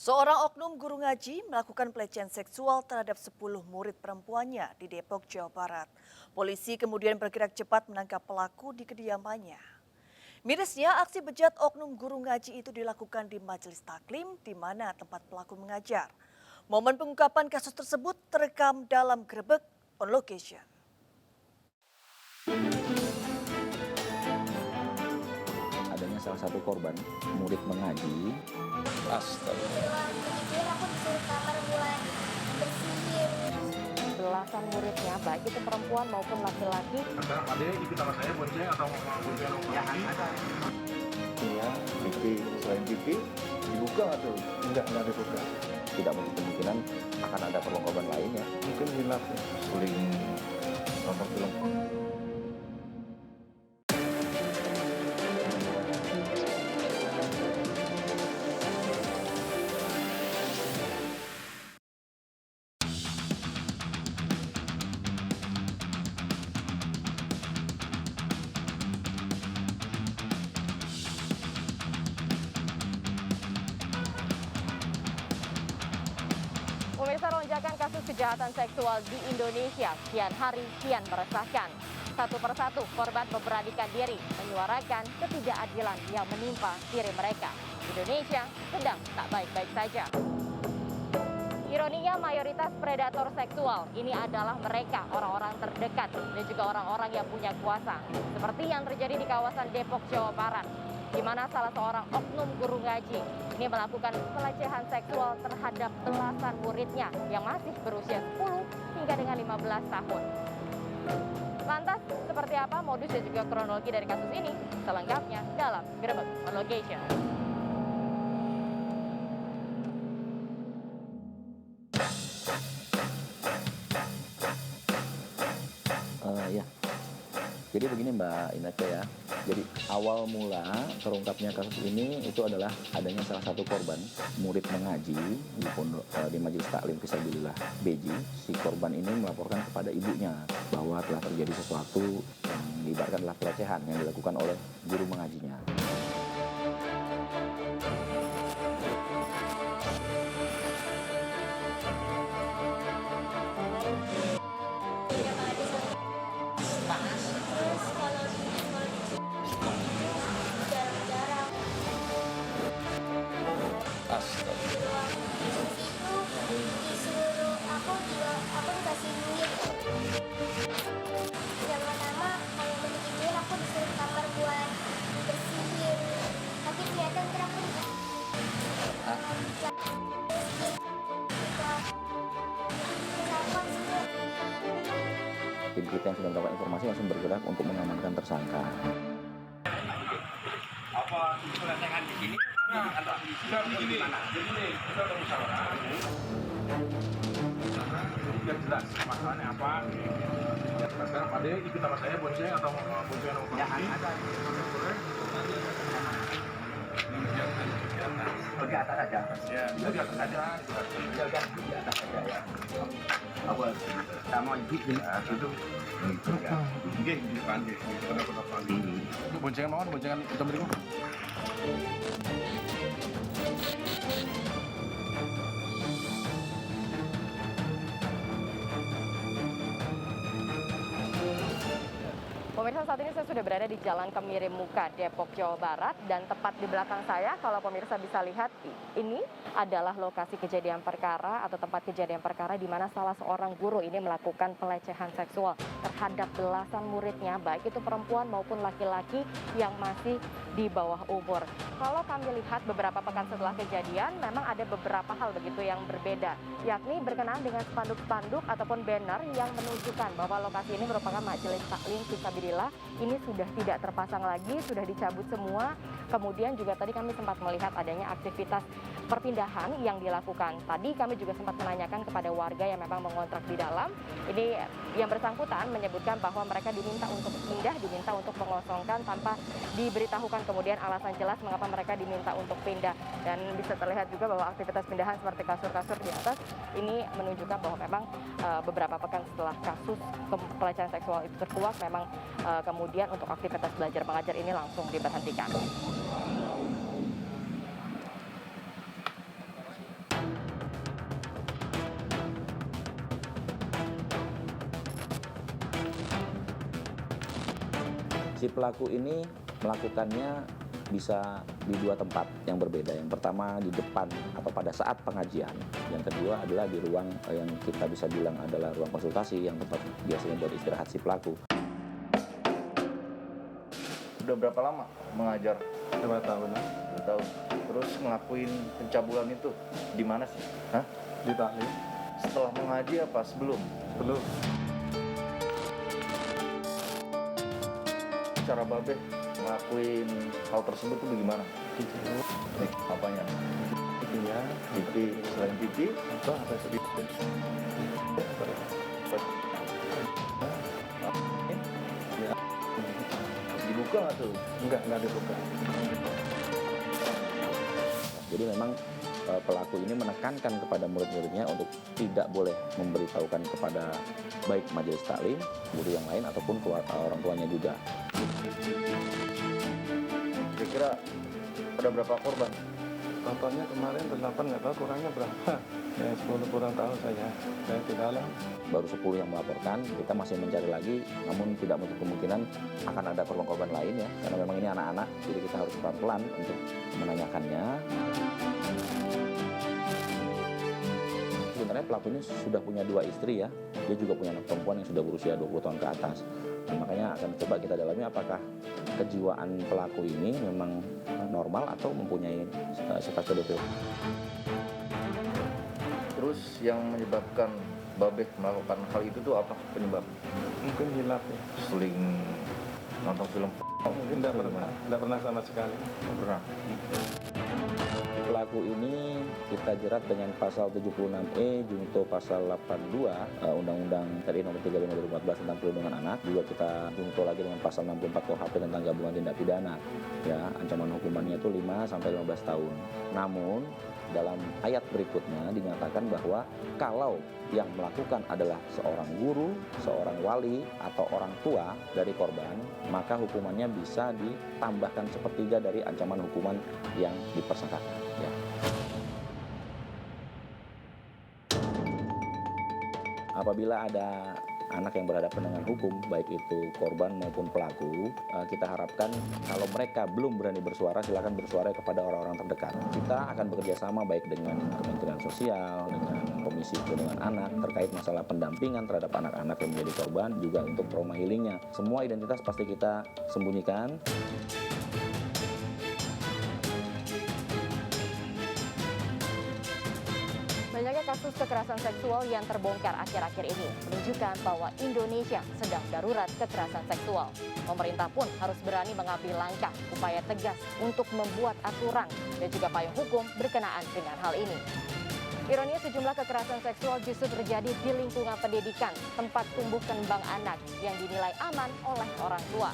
Seorang oknum guru ngaji melakukan pelecehan seksual terhadap 10 murid perempuannya di Depok, Jawa Barat. Polisi kemudian bergerak cepat menangkap pelaku di kediamannya. Mirisnya, aksi bejat oknum guru ngaji itu dilakukan di majelis taklim di mana tempat pelaku mengajar. Momen pengungkapan kasus tersebut terekam dalam Grebek on Location. Adanya salah satu korban murid mengaji. Astaga. Aku disuruh kamar buat bersihin. Belasan muridnya, baik itu perempuan maupun laki-laki. Sekarang adanya ikut sama saya bonceng atau mau bonceng sama Iya, TV selain TV dibuka atau enggak dibuka. tidak menutup kemungkinan akan ada korban lainnya. Mungkin hilaf ya, sering nonton film. Pemirsa, lonjakan kasus kejahatan seksual di Indonesia kian hari kian meresahkan. Satu persatu korban memberanikan diri menyuarakan ketidakadilan yang menimpa diri mereka. Indonesia sedang tak baik-baik saja. Ironinya, mayoritas predator seksual ini adalah mereka, orang-orang terdekat dan juga orang-orang yang punya kuasa. Seperti yang terjadi di kawasan Depok, Jawa Barat, di mana salah seorang oknum guru ngaji ini melakukan pelecehan seksual terhadap belasan muridnya yang masih berusia 10 hingga dengan 15 tahun. Lantas, seperti apa modus dan juga kronologi dari kasus ini? Selengkapnya dalam Grebek on Location. Ya, jadi begini Mbak Ineke ya. Jadi awal mula terungkapnya kasus ini itu adalah adanya salah satu korban murid mengaji di Majelis Taklim Fisabilillah Beji. Si korban ini melaporkan kepada ibunya bahwa telah terjadi sesuatu yang diibaratkan adalah pelecehan yang dilakukan oleh guru mengajinya. Terus kalau jarang-jarang Astaga. itu disuruh aku dikasih duit. Yang pertama kalau beliin duit aku disuruh kamar buat bersihin. Tapi ternyata ntar aku Tim kita yang sudah mendapat informasi langsung bergerak untuk mengamankan tersangka. Apa pelecehan di sini? Sudah begini, jadi nih kita udah musyawarah. Biar jelas masalahnya apa. Sekarang adanya ikut sama saya bonceng atau mau bonceng sama ada. Di atas aja. Ya, bisa di atas aja. Ya udah di atas aja ya. Apa sama ibu itu. Oke, di depan deh. Pendapat Itu boncengan mau, boncengan hitam berikut. Pemirsa, saat ini saya sudah berada di Jalan Kemirim Muka, Depok, Jawa Barat. Dan tepat di belakang saya, kalau pemirsa bisa lihat, ini adalah lokasi kejadian perkara atau tempat kejadian perkara di mana salah seorang guru ini melakukan pelecehan seksual terhadap belasan muridnya, baik itu perempuan maupun laki-laki yang masih di bawah umur. Kalau kami lihat beberapa pekan setelah kejadian, memang ada beberapa hal begitu yang berbeda, yakni berkenaan dengan spanduk-spanduk ataupun banner yang menunjukkan bahwa lokasi ini merupakan Majelis Taklim Fisabilillah. Ini sudah tidak terpasang lagi, sudah dicabut semua. Kemudian juga tadi kami sempat melihat adanya aktivitas perpindahan yang dilakukan. Tadi kami juga sempat menanyakan kepada warga yang memang mengontrak di dalam. Ini yang bersangkutan menyebutkan bahwa mereka diminta untuk pindah, diminta untuk mengosongkan tanpa diberitahukan kemudian alasan jelas mengapa mereka diminta untuk pindah. Dan bisa terlihat juga bahwa aktivitas pindahan seperti kasur-kasur di atas ini menunjukkan bahwa memang beberapa pekan setelah kasus pelecehan seksual itu terkuak, memang kemudian untuk aktivitas belajar mengajar ini langsung diberhentikan. Si pelaku ini melakukannya bisa di dua tempat yang berbeda. Yang pertama di depan atau pada saat pengajian. Yang kedua adalah di ruang yang kita bisa bilang adalah ruang konsultasi yang tempat biasanya buat istirahat si pelaku. Udah berapa lama mengajar? 2 tahun. 2 tahun. Terus ngelakuin pencabulan itu di mana sih? Hah? Di taklim. Setelah mengaji apa sebelum? Belum. Cara Babeh ngelakuin hal tersebut tuh bagaimana? Nih, apanya? Iya. Pipi, selain pipi, Atau ada sedikit. Ya. dibuka nggak tuh? Enggak dibuka. Jadi memang pelaku ini menekankan kepada murid-muridnya untuk tidak boleh memberitahukan kepada baik majelis taklim, guru yang lain ataupun orang tuanya juga. Kira-kira ada berapa korban? Totalnya kemarin 8, nggak tahu kurangnya berapa. Ya 10 kurang tahu saya tidak alam. Baru 10 yang melaporkan, kita masih mencari lagi, namun tidak menutup kemungkinan akan ada korban-korban lain ya, karena memang ini anak-anak, jadi kita harus pelan-pelan untuk menanyakannya. Sebenarnya pelaku ini sudah punya 2 istri ya, dia juga punya anak perempuan yang sudah berusia 20 tahun ke atas. Dan makanya akan coba kita dalami apakah kejiwaan pelaku ini memang normal atau mempunyai sifat pedofil. Terus yang menyebabkan Babeh melakukan hal itu tuh apa penyebab? Mungkin hilaf ya. Seling nonton film? Mungkin tidak pernah sama sekali. Nggak pernah. Pelaku ini kita jerat dengan pasal 76E junto pasal 82 Undang-Undang RI Nomor 35 2014 tentang Perlindungan Anak. Juga kita junto lagi dengan pasal 64 KUHP tentang gabungan tindak pidana. Ya, ancaman hukumannya itu 5 sampai 15 tahun. Namun dalam ayat berikutnya dinyatakan bahwa kalau yang melakukan adalah seorang guru, seorang wali, atau orang tua dari korban, maka hukumannya bisa ditambahkan 1/3 dari ancaman hukuman yang dipersangkakan. Ya. Apabila ada anak yang berhadapan dengan hukum, baik itu korban maupun pelaku, kita harapkan kalau mereka belum berani bersuara, silakan bersuara kepada orang-orang terdekat. Kita akan bekerja sama baik dengan Kementerian Sosial, dengan Komisi Perlindungan Anak terkait masalah pendampingan terhadap anak-anak yang menjadi korban, juga untuk trauma healingnya. Semua identitas pasti kita sembunyikan. Banyaknya kasus kekerasan seksual yang terbongkar akhir-akhir ini menunjukkan bahwa Indonesia sedang darurat kekerasan seksual. Pemerintah pun harus berani mengambil langkah upaya tegas untuk membuat aturan dan juga payung hukum berkenaan dengan hal ini. Ironinya sejumlah kekerasan seksual justru terjadi di lingkungan pendidikan, tempat tumbuh kembang anak yang dinilai aman oleh orang tua.